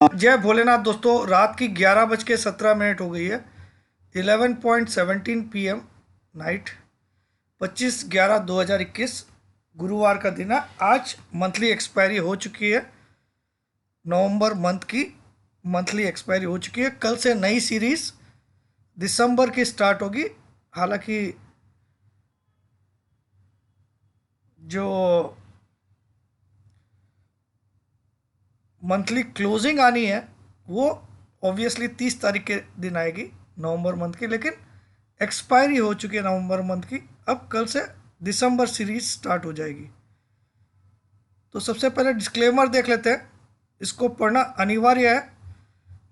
जय भोलेनाथ दोस्तों, रात की 11:17 हो गई है। 11:17 PM नाइट, 25/11/2021 गुरुवार का दिन है। आज मंथली एक्सपायरी हो चुकी है। नवंबर मंथ की मंथली एक्सपायरी हो चुकी है। कल से नई सीरीज दिसंबर की स्टार्ट होगी। हालांकि जो मंथली क्लोजिंग आनी है वो ऑब्वियसली 30 तारीख के दिन आएगी नवंबर मंथ की, लेकिन एक्सपायरी हो चुकी है नवंबर मंथ की। अब कल से दिसंबर सीरीज स्टार्ट हो जाएगी। तो सबसे पहले डिस्क्लेमर देख लेते हैं। इसको पढ़ना अनिवार्य है,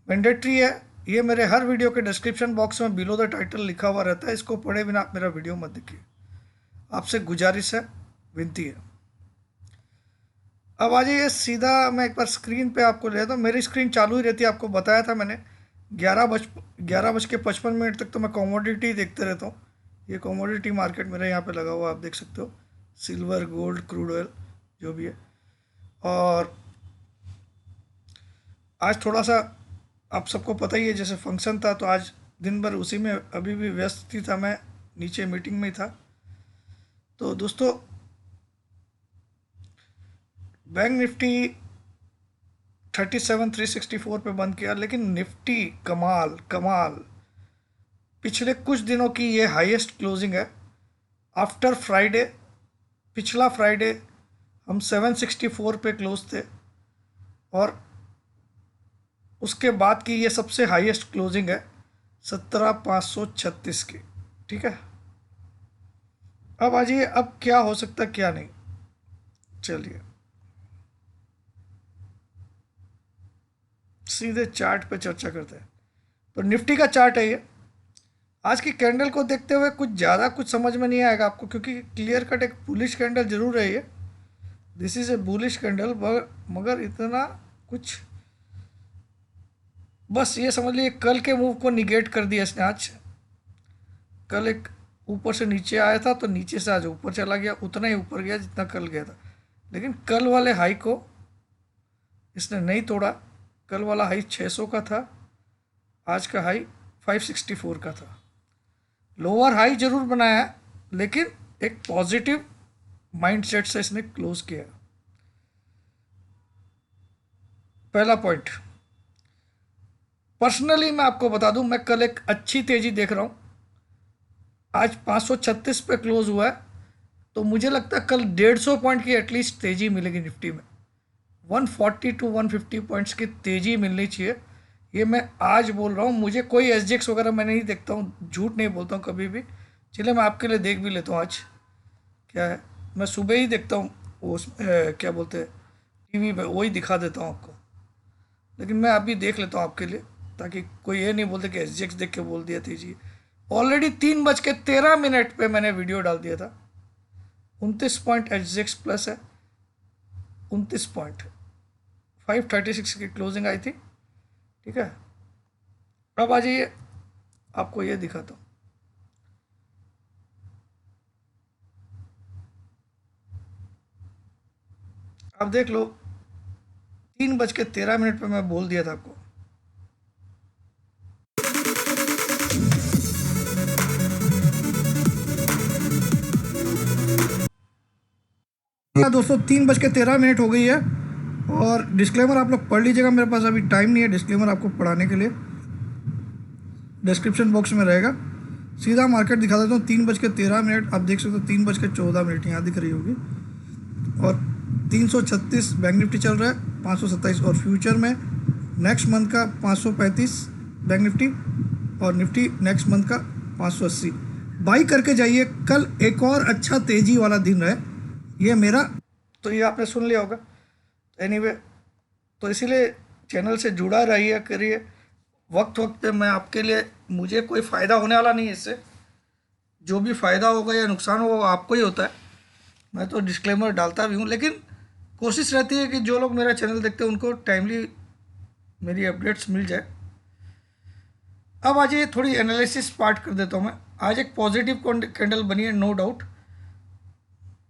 मैंडेटरी है। ये मेरे हर वीडियो के डिस्क्रिप्शन बॉक्स में बिलो द टाइटल लिखा हुआ रहता है। इसको पढ़े बिना आप मेरा वीडियो मत देखिए, आपसे गुजारिश है, विनती है। अब आ जाइए सीधा, मैं एक बार स्क्रीन पे आपको ले जाता हूँ। मेरी स्क्रीन चालू ही रहती है, आपको बताया था मैंने। 11:55 तक तो मैं कॉमोडिटी देखते रहता हूँ। ये कॉमोडिटी मार्केट मेरे यहाँ पे लगा हुआ, आप देख सकते हो। सिल्वर, गोल्ड, क्रूड ऑयल जो भी है। और आज थोड़ा सा आप सबको पता ही है, जैसे फंक्शन था तो आज दिन भर उसी में अभी भी व्यस्त ही था। मैं नीचे मीटिंग में ही था। तो दोस्तों, बैंक निफ्टी 37,364 पे बंद किया, लेकिन निफ्टी कमाल कमाल पिछले कुछ दिनों की ये हाईएस्ट क्लोजिंग है आफ्टर फ्राइडे। पिछला फ्राइडे हम 764 पे क्लोज थे और उसके बाद की ये सबसे हाईएस्ट क्लोजिंग है 17,536 की। ठीक है, अब आ जाइए, अब क्या हो सकता क्या नहीं। चलिए सीधे चार्ट पे चर्चा करते हैं। तो निफ्टी का चार्ट है ये। आज की कैंडल को देखते हुए कुछ ज़्यादा कुछ समझ में नहीं आएगा आपको, क्योंकि क्लियर कट एक बुलिश कैंडल जरूर है ये। This is a bullish candle, मगर इतना कुछ, बस ये समझ लीजिए कल के मूव को निगेट कर दिया इसने आज। कल एक ऊपर से नीचे आया था तो नीचे से आज ऊपर चला गया, उतना ही ऊपर गया जितना कल गया था। लेकिन कल वाले हाई को इसने नहीं तोड़ा। कल वाला हाई 600 का था, आज का हाई 564 का था। लोअर हाई जरूर बनाया है, लेकिन एक पॉजिटिव माइंडसेट से इसने क्लोज किया। पहला पॉइंट, पर्सनली मैं आपको बता दूं, मैं कल एक अच्छी तेजी देख रहा हूं। आज 536 पे क्लोज हुआ है, तो मुझे लगता है कल 150 पॉइंट की एटलीस्ट तेजी मिलेगी निफ्टी में। 140 टू 150 पॉइंट्स की तेजी मिलनी चाहिए, ये मैं आज बोल रहा हूँ। मुझे कोई एसजेक्स वगैरह मैं नहीं देखता हूँ, झूठ नहीं बोलता हूँ कभी भी। चलिए मैं आपके लिए देख भी लेता हूँ आज क्या है। मैं सुबह ही देखता हूँ वो क्या बोलते हैं, टीवी पे वही दिखा देता हूँ आपको। लेकिन मैं अभी देख लेता हूँ आपके लिए, ताकि कोई ये नहीं बोलते कि एसजेक्स देख के बोल दिया तेजी। ऑलरेडी 3:13 पे मैंने वीडियो डाल दिया था। 29 पॉइंट एसजेक्स प्लस है, 29 पॉइंट, 536 की क्लोजिंग आई थी। ठीक है, अब आ जाइए, आपको ये दिखाता हूँ। आप देख लो, 3:13 पे मैं बोल दिया था आपको। दोस्तों 3:13 हो गई है। और डिस्क्लेमर आप लोग पढ़ लीजिएगा, मेरे पास अभी टाइम नहीं है डिस्क्लेमर आपको पढ़ाने के लिए। डिस्क्रिप्शन बॉक्स में रहेगा। सीधा मार्केट दिखा देता हूँ। 3:13 आप देख सकते हो, 3:14 यहाँ दिख रही होगी। और 336 बैंक निफ्टी चल रहा है, 527। और फ्यूचर में नेक्स्ट मंथ का 535 बैंक निफ्टी, और निफ्टी नेक्स्ट मंथ का 580। बाई करके जाइए, कल एक और अच्छा तेजी वाला दिन है ये मेरा। तो ये आपने सुन लिया होगा। एनीवे, तो इसीलिए चैनल से जुड़ा रहिए करिए। वक्त वक्त पे मैं आपके लिए, मुझे कोई फ़ायदा होने वाला नहीं है इससे। जो भी फ़ायदा होगा या नुकसान होगा वो आपको ही होता है। मैं तो डिस्क्लेमर डालता भी हूँ, लेकिन कोशिश रहती है कि जो लोग मेरा चैनल देखते हैं उनको टाइमली मेरी अपडेट्स मिल जाए। अब आज ये थोड़ी एनालिसिस पार्ट कर देता हूँ मैं। आज एक पॉजिटिव कैंडल बनी है, नो डाउट,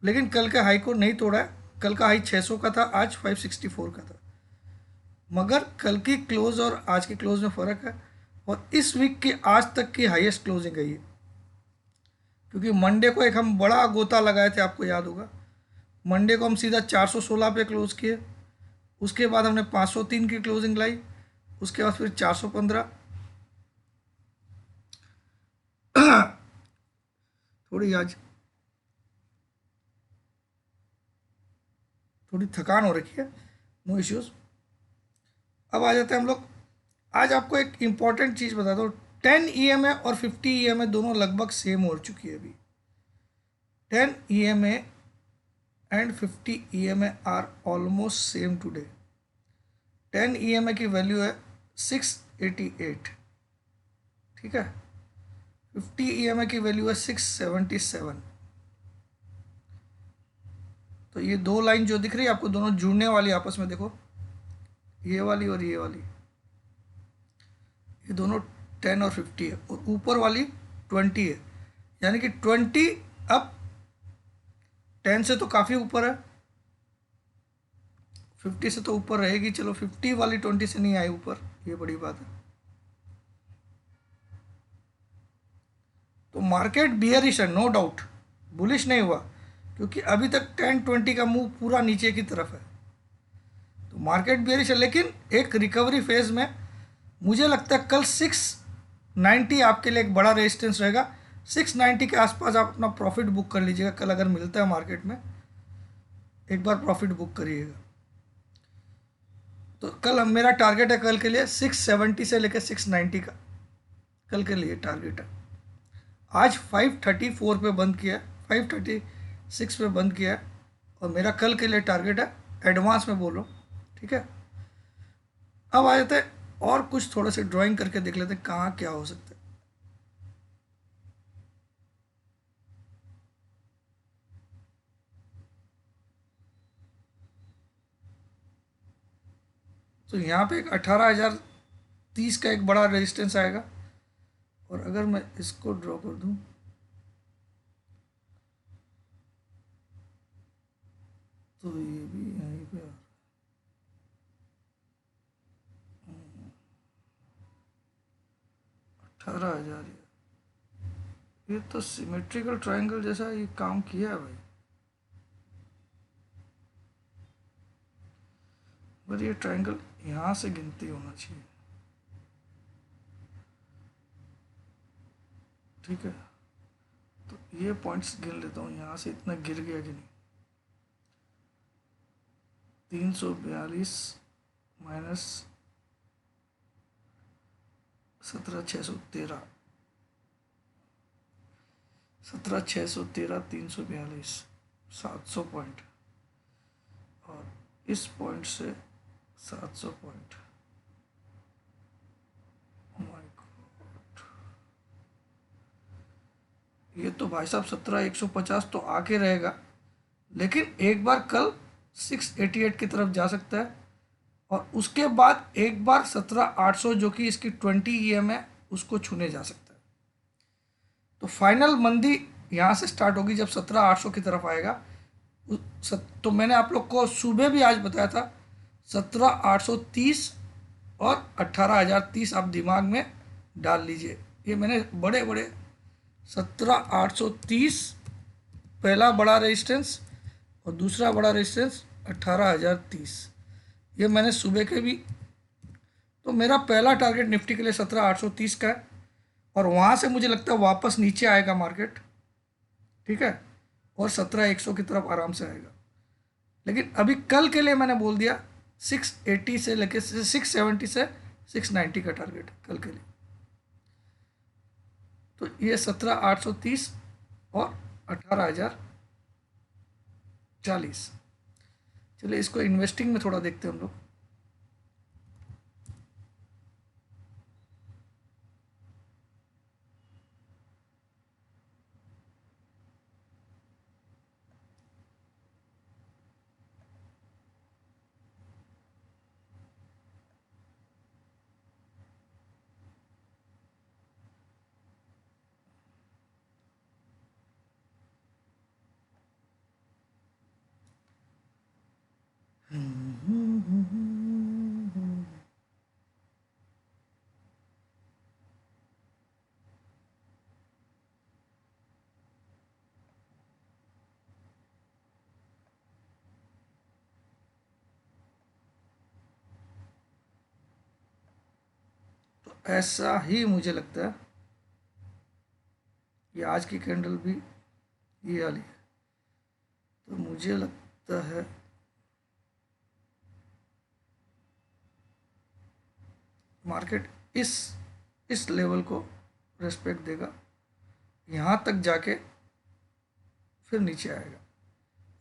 लेकिन कल के हाई को नहीं तोड़ा है। कल का हाई 600 का था, आज 564 का था। मगर कल की क्लोज और आज की क्लोज में फ़र्क है, और इस वीक की आज तक की हाईएस्ट क्लोजिंग है ये, क्योंकि मंडे को एक हम बड़ा गोता लगाए थे, आपको याद होगा। मंडे को हम सीधा 416 पे क्लोज किए, उसके बाद हमने 503 की क्लोजिंग लाई, उसके बाद फिर 415। थोड़ी आज थोड़ी थकान हो रखी है, नो इश्यूज़। अब आ जाते हैं हम लोग। आज आपको एक इम्पॉर्टेंट चीज़ बता दो, 10 ईएमए और 50 ईएमए दोनों लगभग सेम हो चुकी है अभी। 10 EMA and 50 EMA are almost same today. 10 EMA की वैल्यू है 688, ठीक है। 50 ईएमए की वैल्यू है 677। तो ये दो लाइन जो दिख रही है आपको, दोनों जुड़ने वाली आपस में, देखो ये वाली और ये वाली, ये दोनों 10 और 50 है, और ऊपर वाली 20 है। यानी कि 20 अब 10 से तो काफ़ी ऊपर है, 50 से तो ऊपर रहेगी। चलो 50 वाली 20 से नहीं आई ऊपर, ये बड़ी बात है। तो मार्केट बियरिश है, नो डाउट, बुलिश नहीं हुआ, क्योंकि अभी तक 10-20 का मूव पूरा नीचे की तरफ है। तो मार्केट बियरिश है, लेकिन एक रिकवरी फेज में मुझे लगता है कल 690 आपके लिए एक बड़ा रेजिस्टेंस रहेगा। 690 के आसपास आप अपना प्रॉफिट बुक कर लीजिएगा। कल अगर मिलता है मार्केट में, एक बार प्रॉफिट बुक करिएगा। तो कल मेरा टारगेट है कल के लिए 670 से लेकर 690 का, कल के लिए टारगेट है। आज 534 पे बंद किया है, 536 पे बंद किया है, और मेरा कल के लिए टारगेट है, एडवांस में बोल रहा हूँ, ठीक है। अब आ जाते हैं और कुछ थोड़ा सा ड्राइंग करके देख लेते हैं कहाँ क्या हो सकता है। तो यहाँ पे एक 18,030 का एक बड़ा रेजिस्टेंस आएगा, और अगर मैं इसको ड्रॉ कर दूँ तो ये भी यहीं पे 18,000। ये तो सिमेट्रिकल ट्रायंगल जैसा ये काम किया है भाई, पर ये ट्रायंगल यहाँ से गिनती होना चाहिए, ठीक है। तो ये पॉइंट्स गिन लेता हूँ, यहाँ से इतना गिर गया कि नहीं। 342 माइनस 17,613, 17,613, 342, 700 पॉइंट, और इस पॉइंट से 700 पॉइंट। माय गॉड, ये तो भाई साहब 17,150 तो आके रहेगा, लेकिन एक बार कल 688 की तरफ जा सकता है, और उसके बाद एक बार 17,800 जो कि इसकी 20 ईएम है उसको छूने जा सकता है। तो फाइनल मंदी यहाँ से स्टार्ट होगी जब 17,800 की तरफ आएगा। तो मैंने आप लोग को सुबह भी आज बताया था 17,830 और 18,030 आप दिमाग में डाल लीजिए। ये मैंने बड़े बड़े 17,830 पहला बड़ा रेजिस्टेंस, और दूसरा बड़ा रेजिस्टेंस 18,030, ये मैंने सुबह के भी। तो मेरा पहला टारगेट निफ्टी के लिए 17,830 का है, और वहाँ से मुझे लगता है वापस नीचे आएगा मार्केट, ठीक है, और 17,100 की तरफ आराम से आएगा। लेकिन अभी कल के लिए मैंने बोल दिया 680 से लेके 670 से 690 का टारगेट कल के लिए। तो ये 17,830 और 18,040। चलिए इसको इन्वेस्टिंग में थोड़ा देखते हैं हम लोग। ऐसा ही मुझे लगता है, ये आज की कैंडल भी ये वाली है, तो मुझे लगता है मार्केट इस लेवल को रेस्पेक्ट देगा, यहाँ तक जाके फिर नीचे आएगा,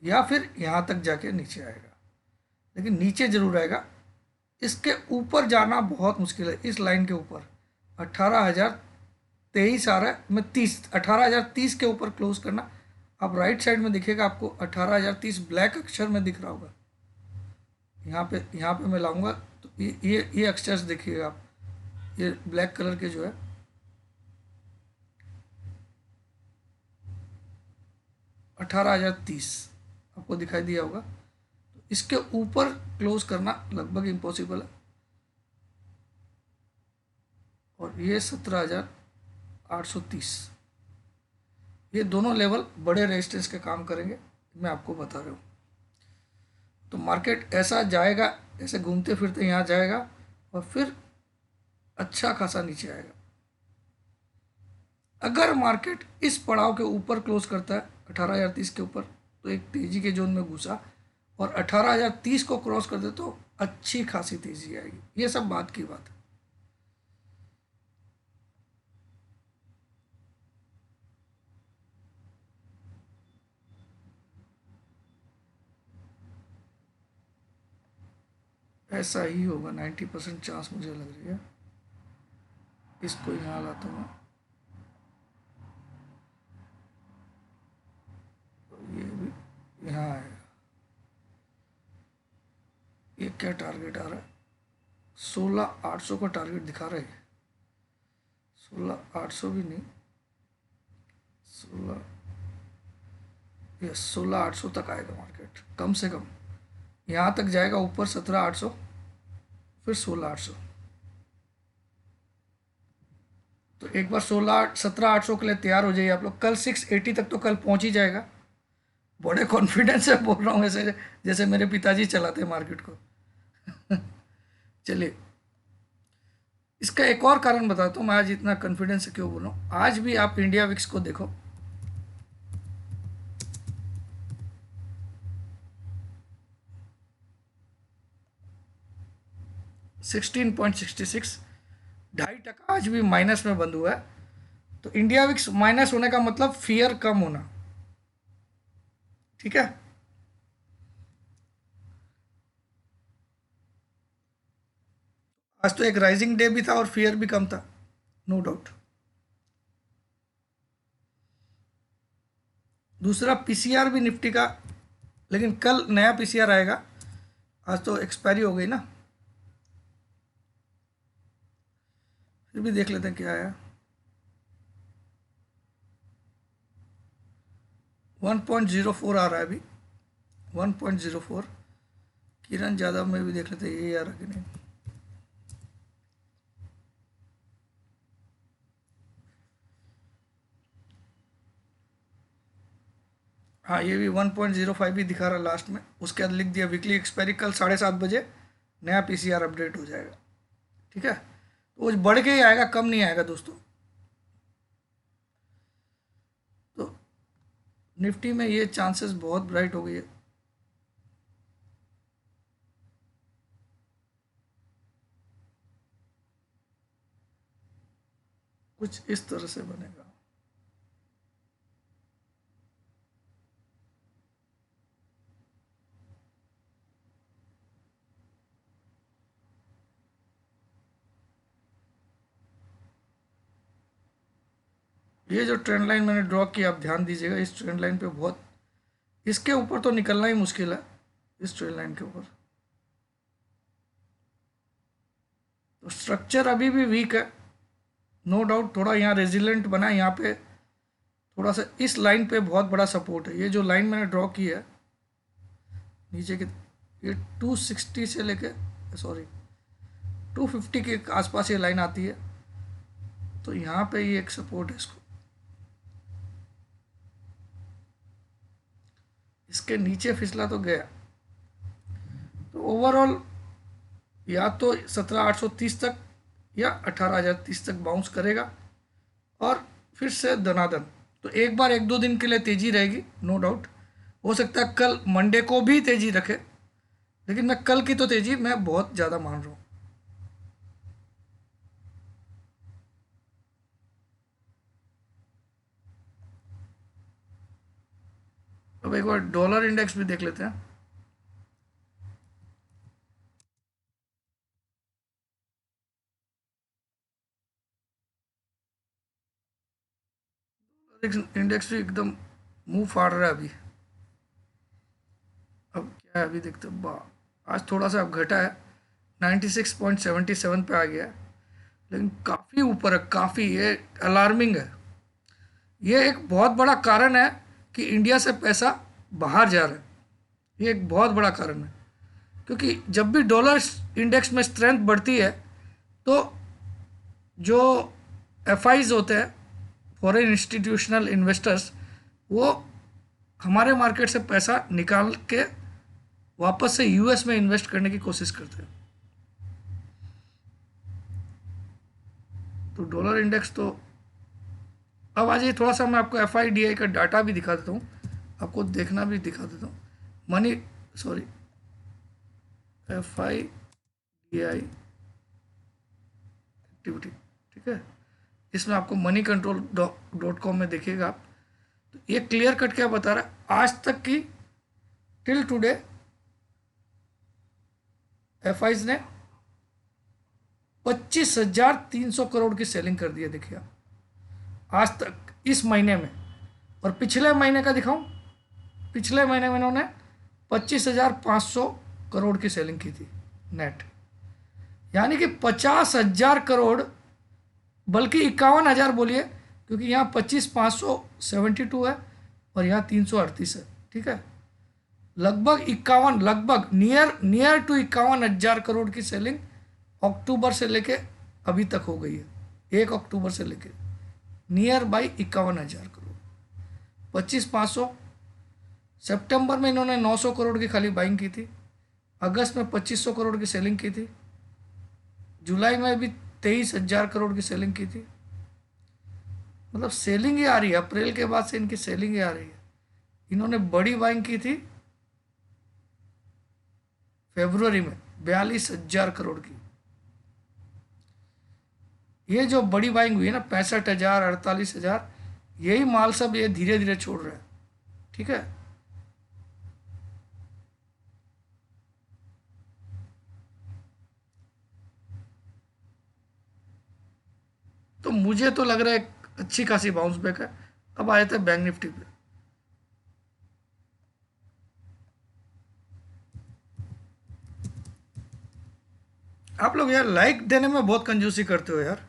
या फिर यहाँ तक जाके नीचे आएगा, लेकिन नीचे जरूर आएगा। इसके ऊपर जाना बहुत मुश्किल है, इस लाइन के ऊपर 18,023 आ रहा है, मैं 18,030 के ऊपर क्लोज करना। आप राइट साइड में दिखेगा आपको 18,030 ब्लैक अक्षर में दिख रहा होगा, यहाँ पे मैं लाऊंगा तो ये अक्षर देखिएगा आप, ये ब्लैक कलर के जो है 18,030 आपको दिखाई दिया होगा, तो इसके ऊपर क्लोज करना लगभग इम्पॉसिबल है। और ये 17,830, ये दोनों लेवल बड़े रेजिस्टेंस के काम करेंगे, मैं आपको बता रहा हूँ। तो मार्केट ऐसा जाएगा, ऐसे घूमते फिरते यहाँ जाएगा और फिर अच्छा खासा नीचे आएगा। अगर मार्केट इस पड़ाव के ऊपर क्लोज करता है 18,030 के ऊपर, तो एक तेजी के जोन में घुसा, और 18,030 को क्रॉस कर दे तो अच्छी खासी तेजी आएगी। ये सब बात की बात है। ऐसा ही होगा, 90% चांस मुझे लग रही है। इसको यहाँ लाता हूँ, तो ये भी यहाँ आएगा। ये क्या टारगेट आ रहा है, 16,800 का टारगेट दिखा रहा है। 16,800 भी नहीं, 16,800 तक आएगा मार्केट कम से कम। यहाँ तक जाएगा ऊपर 17,800, फिर 16,800। तो एक बार 17,800 के लिए तैयार हो जाइए आप लोग। कल 680 तक तो कल पहुँच ही जाएगा, बड़े कॉन्फिडेंस से बोल रहा हूँ, ऐसे जैसे मेरे पिताजी चलाते मार्केट को। चलिए, इसका एक और कारण बताता हूँ मैं आज इतना कॉन्फिडेंस से क्यों बोल रहा हूँ। आज भी आप इंडिया विक्स को देखो, 16.66, 2.5% आज भी माइनस में बंद हुआ है। तो इंडिया विक्स माइनस होने का मतलब फियर कम होना, ठीक है। आज तो एक राइजिंग डे भी था और फियर भी कम था, नो डाउट। दूसरा पीसीआर भी निफ्टी का, लेकिन कल नया पीसीआर आएगा, आज तो एक्सपायरी हो गई ना। फिर भी देख लेते हैं क्या आया। 1.04 आ रहा है अभी, 1.04। किरण यादव में भी देख लेते हैं ये आ रहा कि नहीं। हाँ, ये भी 1.05 भी दिखा रहा है लास्ट में। उसके बाद लिख दिया वीकली एक्सपायरी कल 7:30 बजे नया पीसीआर अपडेट हो जाएगा, ठीक है। तो वो बढ़ के ही आएगा, कम नहीं आएगा दोस्तों। तो निफ्टी में ये चांसेस बहुत ब्राइट हो गई है। कुछ इस तरह से बनेगा। ये जो ट्रेंड लाइन मैंने ड्रॉ की, आप ध्यान दीजिएगा, इस ट्रेंड लाइन पे बहुत, इसके ऊपर तो निकलना ही मुश्किल है, इस ट्रेंड लाइन के ऊपर। तो स्ट्रक्चर अभी भी वीक है, नो डाउट। थोड़ा यहाँ रेजिलेंट बना है, यहाँ पे थोड़ा सा इस लाइन पे बहुत बड़ा सपोर्ट है। ये जो लाइन मैंने ड्रॉ की है नीचे के, ये 260 से लेके, सॉरी 250 के आसपास ये लाइन आती है। तो यहाँ पे ये एक सपोर्ट है, इसके नीचे फिसला तो गया। तो ओवरऑल या तो 17,830 तक या 18,030 तक बाउंस करेगा और फिर से दनादन। तो एक बार 1-2 दिन के लिए तेज़ी रहेगी, नो डाउट। हो सकता है कल मंडे को भी तेज़ी रखे, लेकिन मैं कल की तो तेज़ी मैं बहुत ज़्यादा मान रहा हूँ। अब एक बार डॉलर इंडेक्स भी देख लेते हैं। इंडेक्स भी एकदम मुंह फाड़ रहा है अभी। अब क्या है, अभी देखते हैं। आज थोड़ा सा अब घटा है, 96.77 पे आ गया है, लेकिन काफ़ी ऊपर है, काफ़ी। ये अलार्मिंग है। ये एक बहुत बड़ा कारण है कि इंडिया से पैसा बाहर जा रहा है। ये एक बहुत बड़ा कारण है, क्योंकि जब भी डॉलर इंडेक्स में स्ट्रेंथ बढ़ती है तो जो एफआईज होते हैं, फॉरेन इंस्टीट्यूशनल इन्वेस्टर्स, वो हमारे मार्केट से पैसा निकाल के वापस से यूएस में इन्वेस्ट करने की कोशिश करते हैं। तो डॉलर इंडेक्स तो अब आज ये थोड़ा सा मैं आपको एफआईडीआई का डाटा भी दिखा देता हूँ, आपको देखना भी दिखा देता हूँ। मनी सॉरी एफआईडीआई एक्टिविटी, ठीक है। इसमें आपको moneycontrol.com में देखिएगा आप। तो ये क्लियर कट क्या बता रहा है, आज तक की टिल टुडे एफआईज ने 25,300 करोड़ की सेलिंग कर दी है। देखिए आप, आज तक इस महीने में। और पिछले महीने का दिखाऊं, पिछले महीने में इन्होंने 25,500 करोड़ की सेलिंग की थी नेट, यानी कि 50,000 करोड़, बल्कि 51,000 बोलिए, क्योंकि यहाँ 25,572 है और यहाँ 338 है, ठीक है। लगभग 51, लगभग नियर टू 51,000 करोड़ की सेलिंग अक्टूबर से लेके अभी तक हो गई है। 1 अक्टूबर से लेके नियर बाई 51,000 करोड़। 25,500। सितंबर में इन्होंने 900 करोड़ की खाली बाइंग की थी, अगस्त में 2,500 करोड़ की सेलिंग की थी, जुलाई में भी 23,000 करोड़ की सेलिंग की थी। मतलब सेलिंग ही आ रही है, अप्रैल के बाद से इनकी सेलिंग ही आ रही है। इन्होंने बड़ी बाइंग की थी फरवरी में 42,000 करोड़ की। ये जो बड़ी बाइंग हुई है ना, 65,000, 48,000, यही माल सब ये धीरे धीरे छोड़ रहा है, ठीक है। तो मुझे तो लग रहा है अच्छी खासी बाउंस बैक है। अब आए थे बैंक निफ्टी पे। आप लोग यार लाइक देने में बहुत कंजूसी करते हो यार।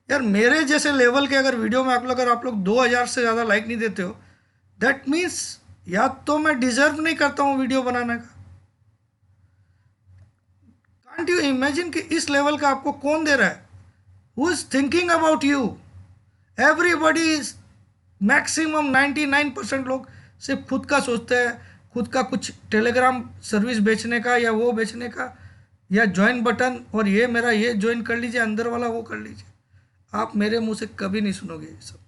यार मेरे जैसे लेवल के अगर वीडियो में अगर आप लोग 2,000 से ज़्यादा लाइक नहीं देते हो, दैट मीन्स या तो मैं डिजर्व नहीं करता हूँ वीडियो बनाने का। कांट यू इमेजिन कि इस लेवल का आपको कौन दे रहा है? Who is thinking about you? Everybody is, maximum 99% लोग सिर्फ खुद का सोचते हैं, खुद का कुछ टेलीग्राम सर्विस बेचने का या वो बेचने का, या ज्वाइन बटन, और ये मेरा ये ज्वाइन कर लीजिए, अंदर वाला वो कर लीजिए। आप मेरे मुंह से कभी नहीं सुनोगे ये सब।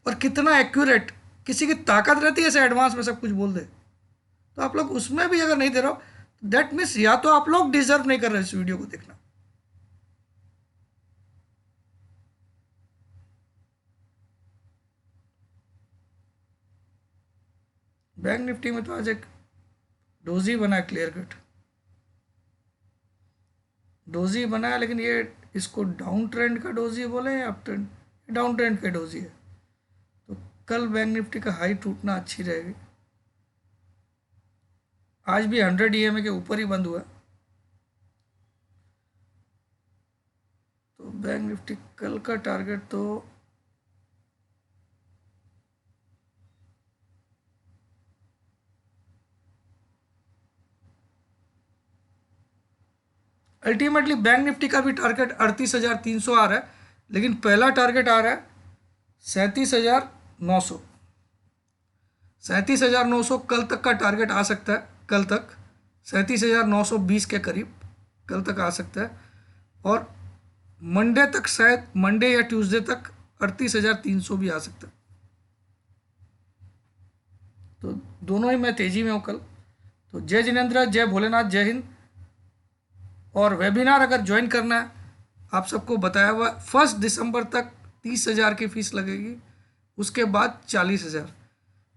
और कितना एक्यूरेट, किसी की ताकत रहती है ऐसे एडवांस में सब कुछ बोल दे। तो आप लोग उसमें भी अगर नहीं दे रहे हो, दैट मीन्स या तो आप लोग डिजर्व नहीं कर रहे इस वीडियो को देखना। बैंक निफ्टी में तो आज एक डोजी बना है, क्लियर कट डोजी बना है, लेकिन ये इसको डाउन ट्रेंड का डोजी बोले या अप ट्रेंड? डाउन ट्रेंड का डोजी है। तो कल बैंक निफ्टी का हाई टूटना अच्छी रहेगी। आज भी 100 EMA के ऊपर ही बंद हुआ। तो बैंक निफ्टी कल का टारगेट तो अल्टीमेटली बैंक निफ्टी का भी टारगेट 38,300 आ रहा है, लेकिन पहला टारगेट आ रहा है 37,900। 37,900 कल तक का टारगेट आ सकता है। कल तक 37,920 के करीब कल तक आ सकता है, और मंडे तक शायद, मंडे या ट्यूसडे तक 38,300 भी आ सकता है। तो दोनों ही मैं तेजी में हूँ कल। तो जय जिनेंद्र, जय भोलेनाथ, जय हिंद। और वेबिनार अगर ज्वाइन करना है, आप सबको बताया हुआ 1 दिसंबर तक 30,000 की फीस लगेगी, उसके बाद 40,000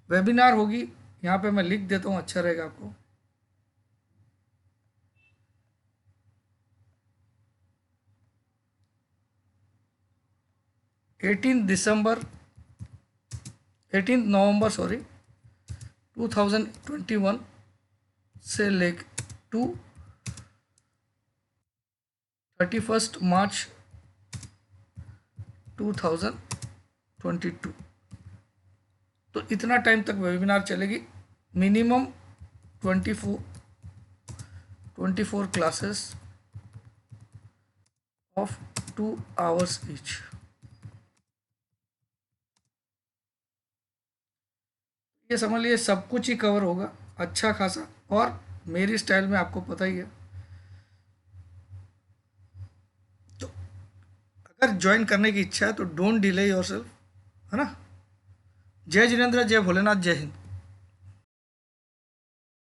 वेबिनार होगी। यहाँ पे मैं लिख देता हूँ, अच्छा रहेगा आपको। एटीन नवंबर 2021 से लेकर टू 31 मार्च 2022, तो इतना टाइम तक वेबिनार चलेगी। Minimum 24 classes of 2 hours each. ये समझ लिए सब कुछ ही कवर होगा अच्छा खासा, और मेरी स्टाइल में आपको पता ही है। तो अगर ज्वाइन करने की इच्छा है तो डोंट डिले योरसेल्फ, है ना। जय जिनेंद्र, जय भोलेनाथ, जय हिंद।